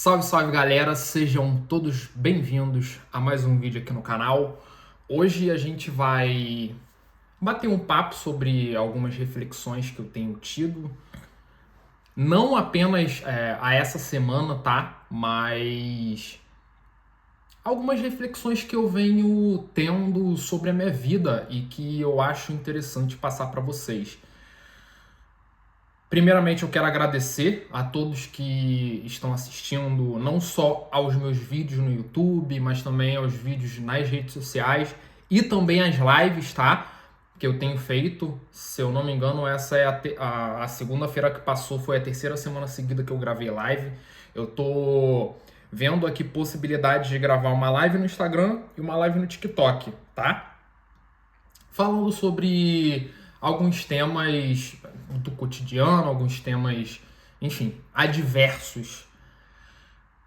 Salve, salve galera, sejam todos bem-vindos a mais um vídeo aqui no canal. Hoje a gente vai bater um papo sobre algumas reflexões que eu tenho tido, não apenas a essa semana, tá? Mas algumas reflexões que eu venho tendo sobre a minha vida e que eu acho interessante passar para vocês. Primeiramente, eu quero agradecer a todos que estão assistindo, não só aos meus vídeos no YouTube, mas também aos vídeos nas redes sociais e também às lives, tá? Que eu tenho feito. Se eu não me engano, essa é a segunda-feira que passou, foi a terceira semana seguida que eu gravei live. Eu tô vendo aqui possibilidades de gravar uma live no Instagram e uma live no TikTok, tá? Falando sobre alguns temas do cotidiano, alguns temas, enfim, adversos.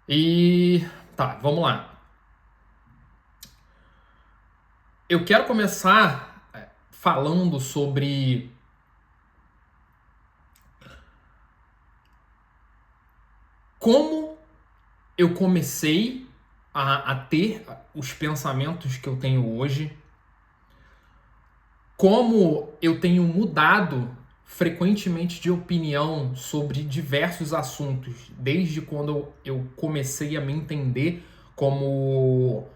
E tá, vamos lá. Eu quero começar falando sobre como eu comecei a ter os pensamentos que eu tenho hoje, como eu tenho mudado frequentemente de opinião sobre diversos assuntos, desde quando eu comecei a me entender como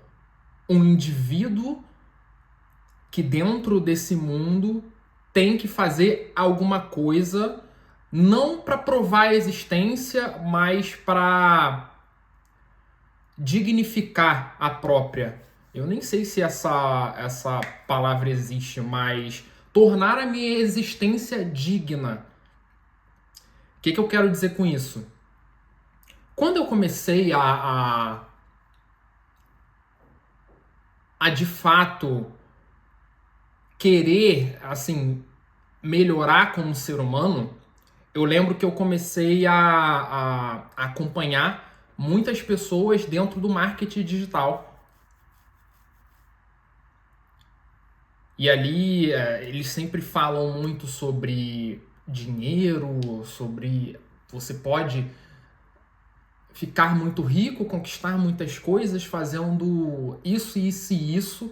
um indivíduo que dentro desse mundo tem que fazer alguma coisa, não para provar a existência, mas para dignificar a própria. Eu nem sei se essa palavra existe, mas tornar a minha existência digna. O que eu quero dizer com isso? Quando eu comecei a de fato querer, assim, melhorar como ser humano, eu lembro que eu comecei a acompanhar muitas pessoas dentro do marketing digital. E ali eles sempre falam muito sobre dinheiro, sobre você pode ficar muito rico, conquistar muitas coisas fazendo isso, isso e isso.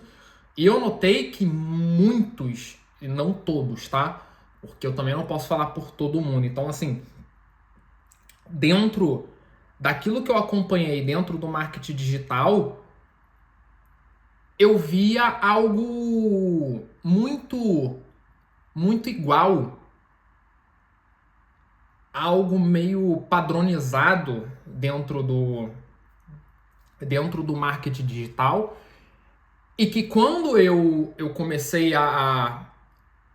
E eu notei que muitos, e não todos, tá? Porque eu também não posso falar por todo mundo. Então, assim, dentro daquilo que eu acompanhei dentro do marketing digital, eu via algo muito igual, algo meio padronizado dentro do marketing digital, e que quando eu comecei a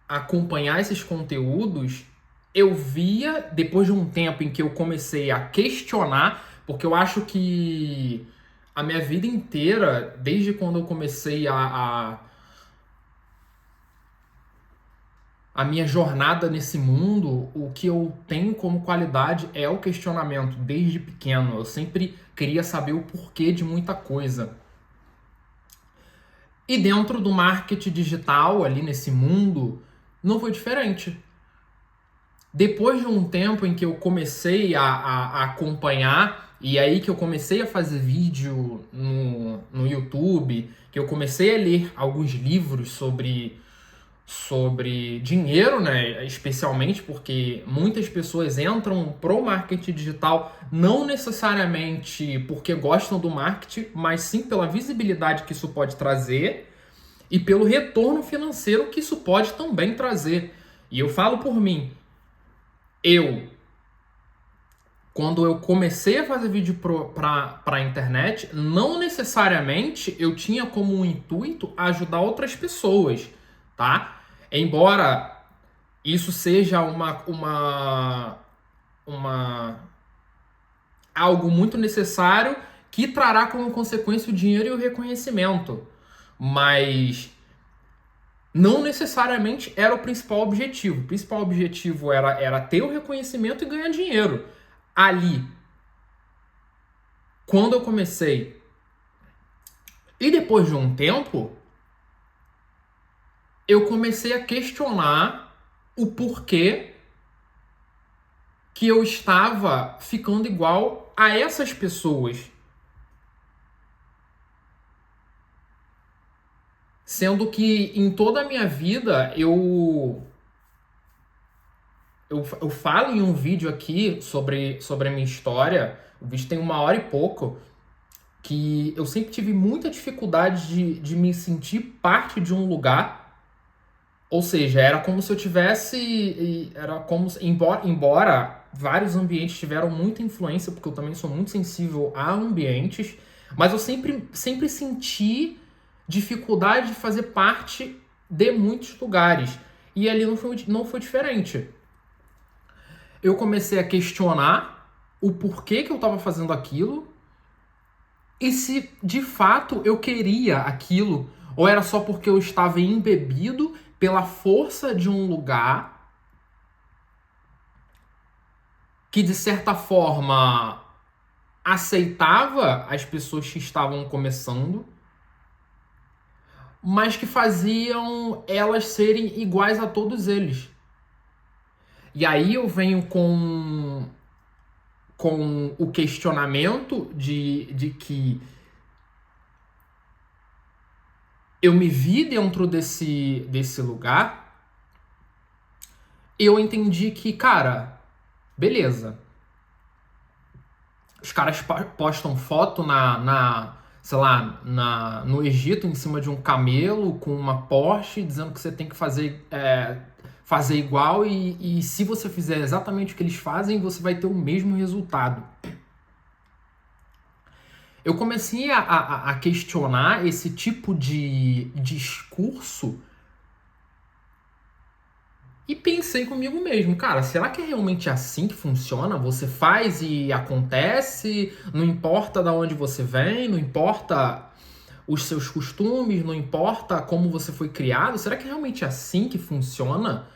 acompanhar esses conteúdos, eu via, depois de um tempo em que eu comecei a questionar, porque eu acho que a minha vida inteira, desde quando eu comecei a minha jornada nesse mundo, o que eu tenho como qualidade é o questionamento, desde pequeno. Eu sempre queria saber o porquê de muita coisa. E dentro do marketing digital, ali nesse mundo, não foi diferente. Depois de um tempo em que eu comecei a acompanhar, e aí que eu comecei a fazer vídeo no YouTube, que eu comecei a ler alguns livros sobre dinheiro, né? Especialmente porque muitas pessoas entram pro marketing digital não necessariamente porque gostam do marketing, mas sim pela visibilidade que isso pode trazer e pelo retorno financeiro que isso pode também trazer. E eu falo por mim, quando eu comecei a fazer vídeo para a internet, não necessariamente eu tinha como um intuito ajudar outras pessoas, tá? Embora isso seja algo muito necessário que trará como consequência o dinheiro e o reconhecimento, mas não necessariamente era o principal objetivo. O principal objetivo era ter o reconhecimento e ganhar dinheiro. Ali, quando eu comecei, e depois de um tempo, eu comecei a questionar o porquê que eu estava ficando igual a essas pessoas. Sendo que em toda a minha vida eu falo em um vídeo aqui sobre a minha história, o vídeo tem 1 hora e pouco, que eu sempre tive muita dificuldade de me sentir parte de um lugar. Ou seja, era como se eu tivesse. Era como se, embora vários ambientes tiveram muita influência, porque eu também sou muito sensível a ambientes, mas eu sempre senti dificuldade de fazer parte de muitos lugares. E ali não foi diferente. Eu comecei a questionar o porquê que eu estava fazendo aquilo e se de fato eu queria aquilo, ou era só porque eu estava embebido pela força de um lugar que, de certa forma, aceitava as pessoas que estavam começando, mas que faziam elas serem iguais a todos eles. E aí eu venho com o questionamento de que eu me vi dentro desse lugar. Eu entendi que, cara, beleza. Os caras postam foto sei lá, no Egito, em cima de um camelo, com uma Porsche, dizendo que você tem que fazer igual e se você fizer exatamente o que eles fazem, você vai ter o mesmo resultado. Eu comecei a questionar esse tipo de discurso e pensei comigo mesmo, cara, será que é realmente assim que funciona? Você faz e acontece, não importa de onde você vem, não importa os seus costumes, não importa como você foi criado, será que é realmente assim que funciona?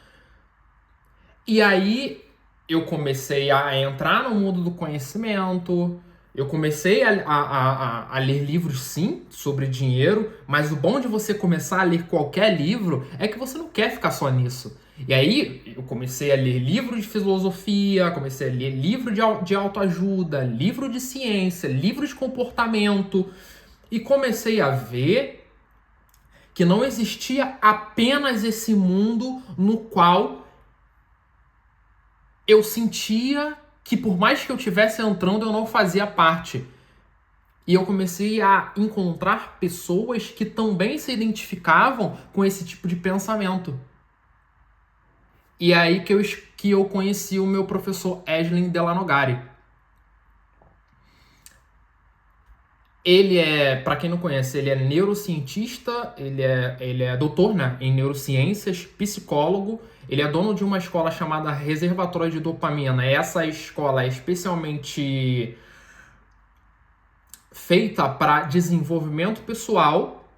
E aí eu comecei a entrar no mundo do conhecimento, eu comecei a ler livros, sim, sobre dinheiro, mas o bom de você começar a ler qualquer livro é que você não quer ficar só nisso. E aí eu comecei a ler livro de filosofia, comecei a ler livro de autoajuda, livro de ciência, livro de comportamento, e comecei a ver que não existia apenas esse mundo no qual eu sentia que por mais que eu estivesse entrando, eu não fazia parte. E eu comecei a encontrar pessoas que também se identificavam com esse tipo de pensamento. E é aí que eu conheci o meu professor Eslen Delanogari. Ele é, para quem não conhece, ele é neurocientista, ele é doutor, né, em neurociências, psicólogo. Ele é dono de uma escola chamada Reservatório de Dopamina. Essa escola é especialmente feita para desenvolvimento pessoal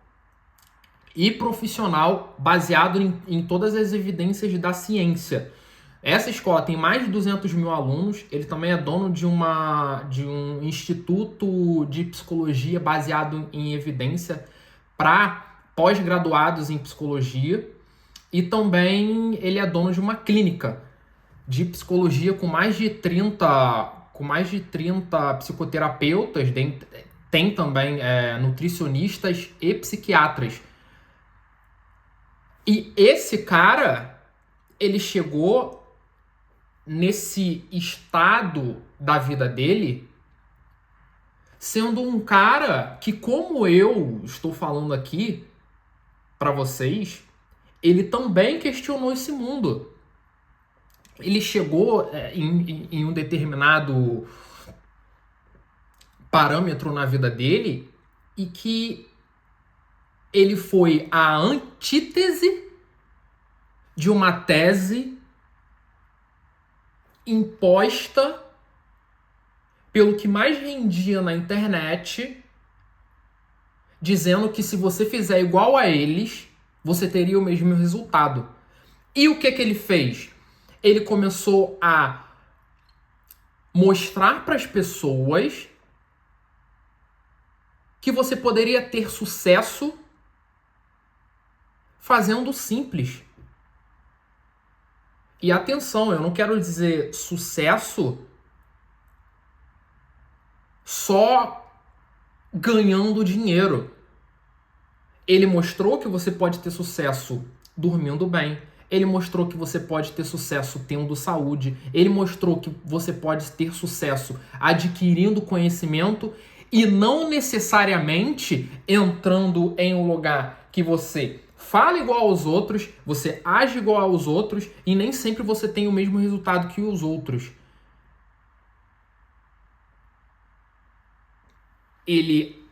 e profissional baseado em todas as evidências da ciência. Essa escola tem mais de 200 mil alunos. Ele também é dono de um instituto de psicologia baseado em evidência para pós-graduados em psicologia. E também ele é dono de uma clínica de psicologia com mais de 30 psicoterapeutas. Tem também nutricionistas e psiquiatras. E esse cara, ele chegou nesse estado da vida dele sendo um cara que, como eu estou falando aqui para vocês, ele também questionou esse mundo. Ele chegou em um determinado parâmetro na vida dele e que ele foi a antítese de uma tese imposta pelo que mais rendia na internet, dizendo que se você fizer igual a eles, você teria o mesmo resultado. E o que ele fez? Ele começou a mostrar para as pessoas que você poderia ter sucesso fazendo simples. E atenção, eu não quero dizer sucesso só ganhando dinheiro. Ele mostrou que você pode ter sucesso dormindo bem. Ele mostrou que você pode ter sucesso tendo saúde. Ele mostrou que você pode ter sucesso adquirindo conhecimento e não necessariamente entrando em um lugar que você fala igual aos outros, você age igual aos outros e nem sempre você tem o mesmo resultado que os outros. Ele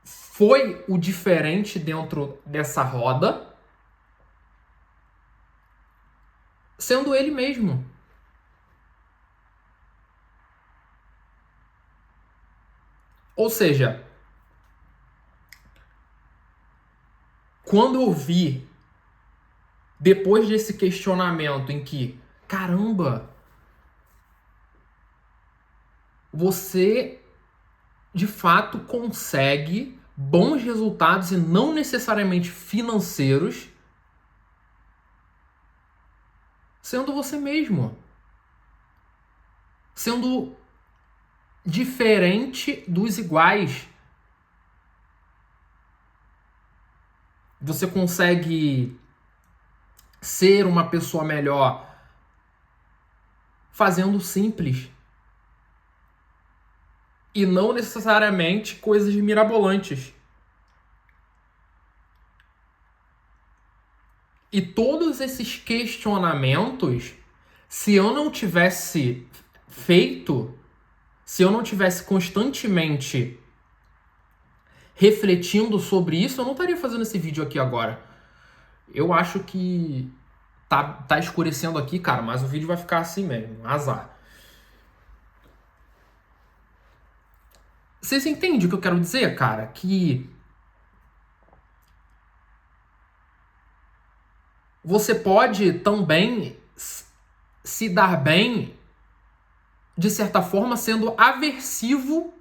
foi o diferente dentro dessa roda, sendo ele mesmo. Ou seja, quando eu vi, depois desse questionamento em que, caramba, você de fato consegue bons resultados e não necessariamente financeiros sendo você mesmo. Sendo diferente dos iguais. Você consegue ser uma pessoa melhor fazendo simples. E não necessariamente coisas mirabolantes. E todos esses questionamentos, se eu não tivesse feito, se eu não tivesse constantemente refletindo sobre isso, eu não estaria fazendo esse vídeo aqui agora. Eu acho que tá escurecendo aqui, cara, mas o vídeo vai ficar assim mesmo, azar. Vocês entendem o que eu quero dizer, cara? Que você pode também se dar bem, de certa forma, sendo aversivo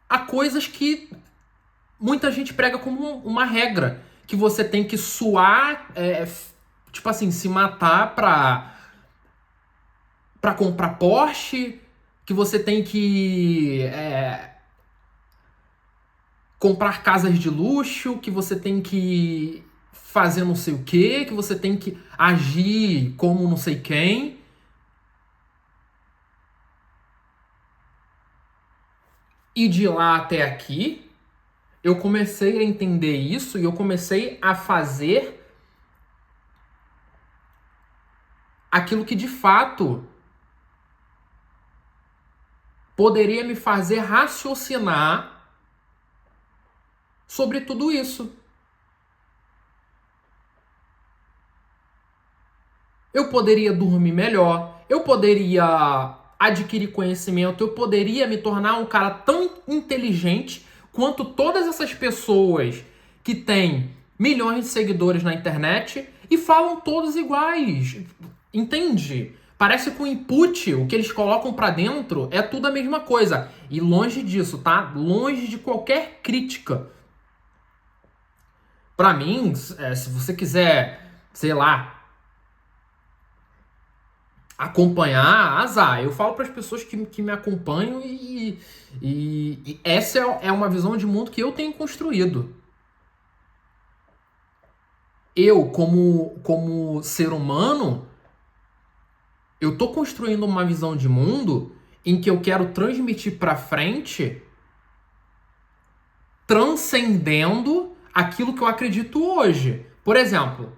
a coisas que muita gente prega como uma regra. Que você tem que suar, tipo assim, se matar pra comprar Porsche, que você tem que comprar casas de luxo, que você tem que fazer não sei o quê, que você tem que agir como não sei quem. E de lá até aqui, eu comecei a entender isso e eu comecei a fazer aquilo que de fato poderia me fazer raciocinar sobre tudo isso. Eu poderia dormir melhor, eu poderia adquirir conhecimento, eu poderia me tornar um cara tão inteligente quanto todas essas pessoas que têm milhões de seguidores na internet e falam todos iguais. Entende? Parece que o input, o que eles colocam pra dentro, é tudo a mesma coisa. E longe disso, tá? Longe de qualquer crítica. Pra mim, se você quiser, sei lá, acompanhar, azar. Eu falo para as pessoas que me acompanham e essa é uma visão de mundo que eu tenho construído. Eu, como ser humano, eu tô construindo uma visão de mundo em que eu quero transmitir para frente, transcendendo aquilo que eu acredito hoje. Por exemplo,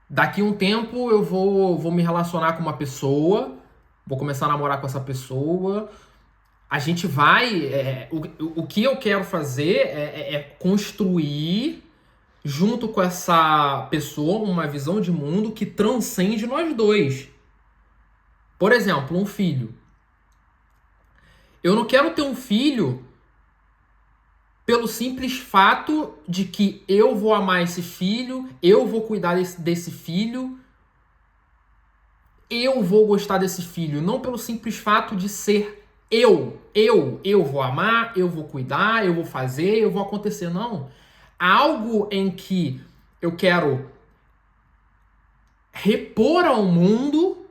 daqui a um tempo eu vou me relacionar com uma pessoa, vou começar a namorar com essa pessoa. A gente vai. O que eu quero fazer é construir, junto com essa pessoa, uma visão de mundo que transcende nós dois. Por exemplo, um filho. Eu não quero ter um filho pelo simples fato de que eu vou amar esse filho, eu vou cuidar desse filho, eu vou gostar desse filho, não pelo simples fato de ser eu vou amar, eu vou cuidar, eu vou fazer, eu vou acontecer, não. Algo em que eu quero repor ao mundo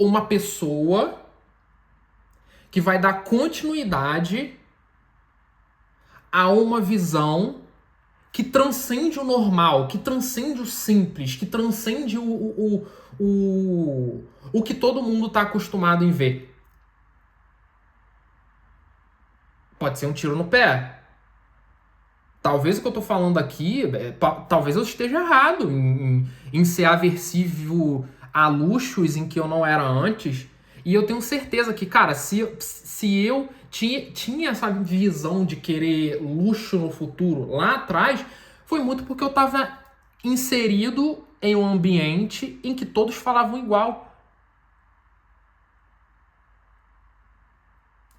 uma pessoa que vai dar continuidade a uma visão que transcende o normal, que transcende o simples, que transcende o que todo mundo está acostumado em ver. Pode ser um tiro no pé. Talvez o que eu tô falando aqui, talvez eu esteja errado em ser aversivo a luxos em que eu não era antes. E eu tenho certeza que, cara, se eu tinha essa visão de querer luxo no futuro lá atrás, foi muito porque eu estava inserido em um ambiente em que todos falavam igual.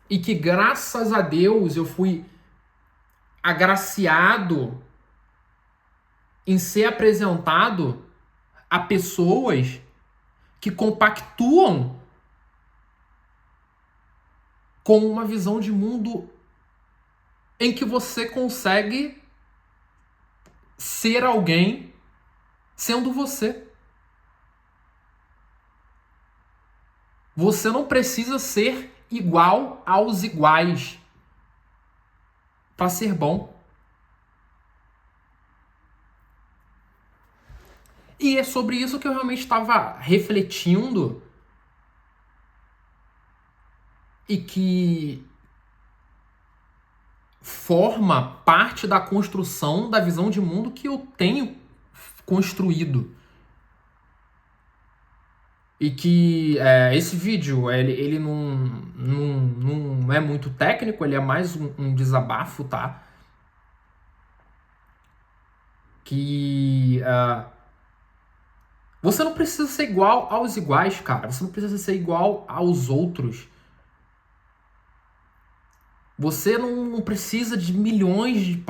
E que, graças a Deus, eu fui agraciado em ser apresentado a pessoas que compactuam com uma visão de mundo em que você consegue ser alguém sendo você. Você não precisa ser igual aos iguais para ser bom. E é sobre isso que eu realmente estava refletindo e que forma parte da construção da visão de mundo que eu tenho construído. E que esse vídeo, ele não é muito técnico, ele é mais um desabafo, tá? Que você não precisa ser igual aos iguais, cara. Você não precisa ser igual aos outros. Você não precisa de milhões de...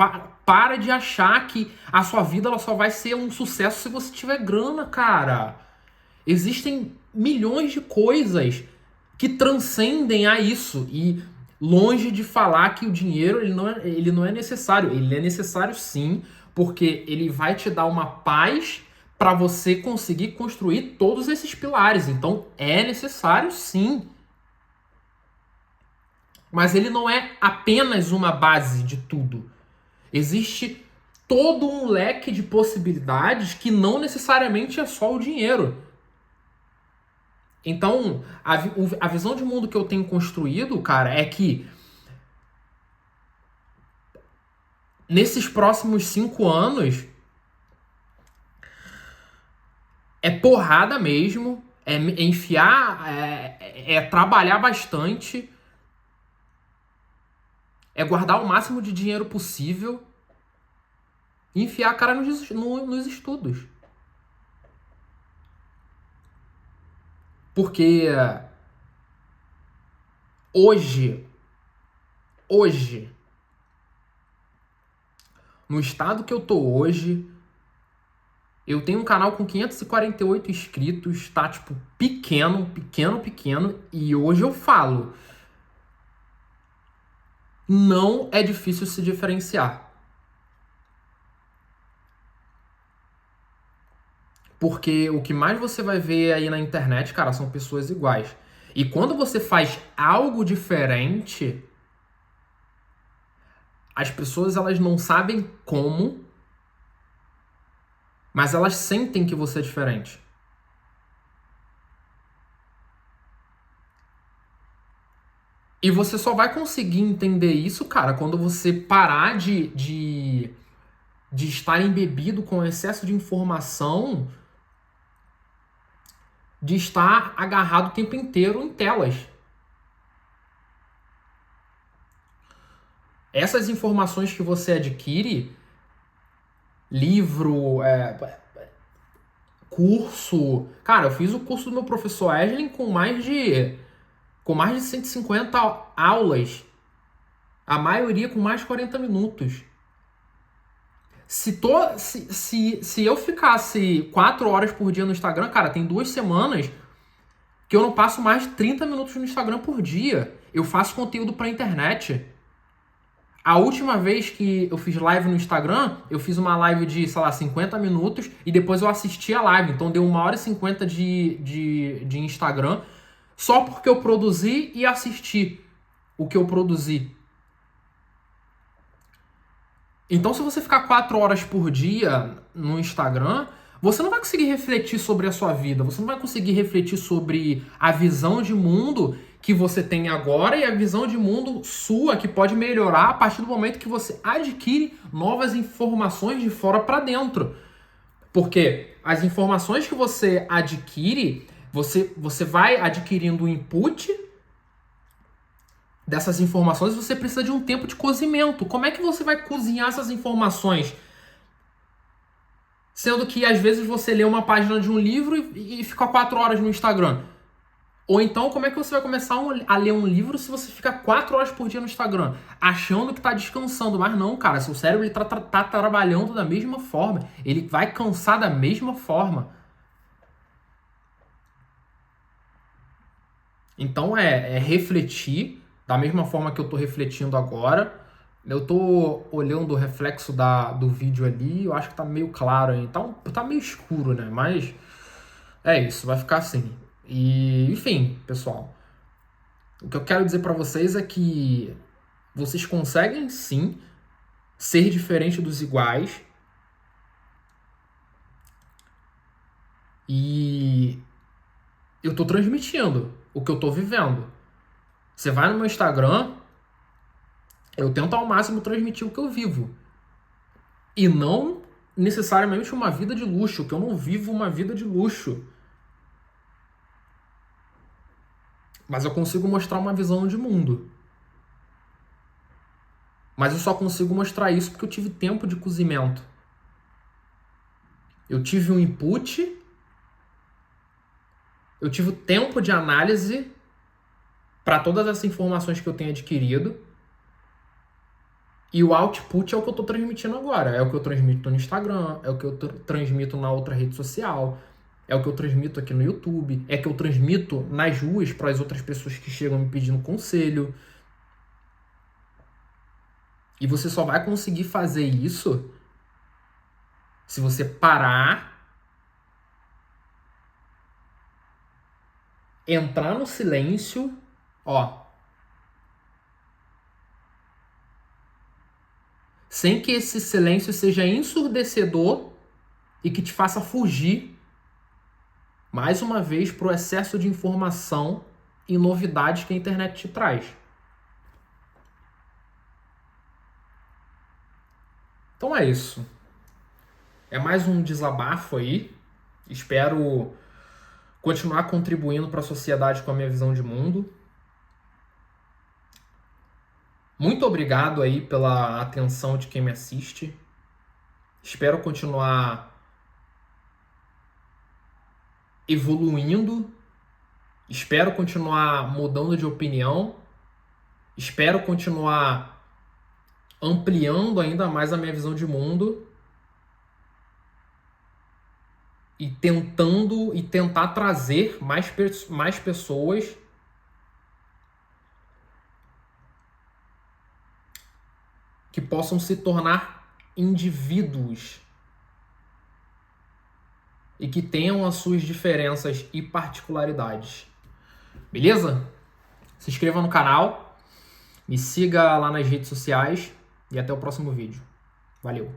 Para de achar que a sua vida ela só vai ser um sucesso se você tiver grana, cara. Existem milhões de coisas que transcendem a isso. E longe de falar que o dinheiro ele não é necessário. Ele é necessário sim, porque ele vai te dar uma paz para você conseguir construir todos esses pilares. Então é necessário sim. Mas ele não é apenas uma base de tudo. Existe todo um leque de possibilidades que não necessariamente é só o dinheiro. Então, a visão de mundo que eu tenho construído, cara, é que nesses próximos 5 anos é porrada mesmo, é enfiar, é trabalhar bastante, é guardar o máximo de dinheiro possível e enfiar a cara nos estudos. Porque hoje, no estado que eu tô hoje, eu tenho um canal com 548 inscritos, tá? Tipo, pequeno, e hoje eu falo, não é difícil se diferenciar. Porque o que mais você vai ver aí na internet, cara, são pessoas iguais. E quando você faz algo diferente, as pessoas elas não sabem como, mas elas sentem que você é diferente. E você só vai conseguir entender isso, cara, quando você parar de estar embebido com excesso de informação, de estar agarrado o tempo inteiro em telas. Essas informações que você adquire, livro, curso... Cara, eu fiz o curso do meu professor Eslin com mais de 150 aulas. A maioria com mais de 40 minutos. Se eu ficasse 4 horas por dia no Instagram, cara, tem 2 semanas que eu não passo mais de 30 minutos no Instagram por dia. Eu faço conteúdo pra internet. A última vez que eu fiz live no Instagram, eu fiz uma live de, 50 minutos e depois eu assisti a live. Então deu 1h50 de Instagram. só porque eu produzi e assisti o que eu produzi. Então, se você ficar 4 horas por dia no Instagram, você não vai conseguir refletir sobre a sua vida, você não vai conseguir refletir sobre a visão de mundo que você tem agora e a visão de mundo sua que pode melhorar a partir do momento que você adquire novas informações de fora para dentro. Porque as informações que você adquire, você vai adquirindo o input dessas informações, você precisa de um tempo de cozimento. Como é que você vai cozinhar essas informações? Sendo que às vezes você lê uma página de um livro e fica 4 horas no Instagram. Ou então, como é que você vai começar a ler um livro se você fica 4 horas por dia no Instagram? Achando que tá descansando. Mas não, cara. Seu cérebro ele tá trabalhando da mesma forma. Ele vai cansar da mesma forma. Então é refletir da mesma forma que eu tô refletindo agora. Eu tô olhando o reflexo do vídeo ali. Eu acho que tá meio claro aí. Tá meio escuro, né? Mas é isso. Vai ficar assim. E, enfim, pessoal, o que eu quero dizer para vocês é que vocês conseguem sim ser diferente dos iguais e eu tô transmitindo o que eu tô vivendo. Você vai no meu Instagram, eu tento ao máximo transmitir o que eu vivo e não necessariamente uma vida de luxo, que eu não vivo uma vida de luxo. Mas eu consigo mostrar uma visão de mundo. Mas eu só consigo mostrar isso porque eu tive tempo de cozimento. Eu tive um input, eu tive o tempo de análise para todas essas informações que eu tenho adquirido. E o output é o que eu estou transmitindo agora. É o que eu transmito no Instagram, é o que eu transmito na outra rede social, é o que eu transmito aqui no YouTube, é o que eu transmito nas ruas para as outras pessoas que chegam me pedindo conselho. E você só vai conseguir fazer isso se você parar, entrar no silêncio, sem que esse silêncio seja ensurdecedor e que te faça fugir, mais uma vez, para o excesso de informação e novidades que a internet te traz. Então é isso. É mais um desabafo aí. Espero continuar contribuindo para a sociedade com a minha visão de mundo. Muito obrigado aí pela atenção de quem me assiste. Espero continuar evoluindo. Espero continuar mudando de opinião. Espero continuar ampliando ainda mais a minha visão de mundo. E tentar trazer mais pessoas que possam se tornar indivíduos e que tenham as suas diferenças e particularidades. Beleza? Se inscreva no canal, me siga lá nas redes sociais e até o próximo vídeo. Valeu!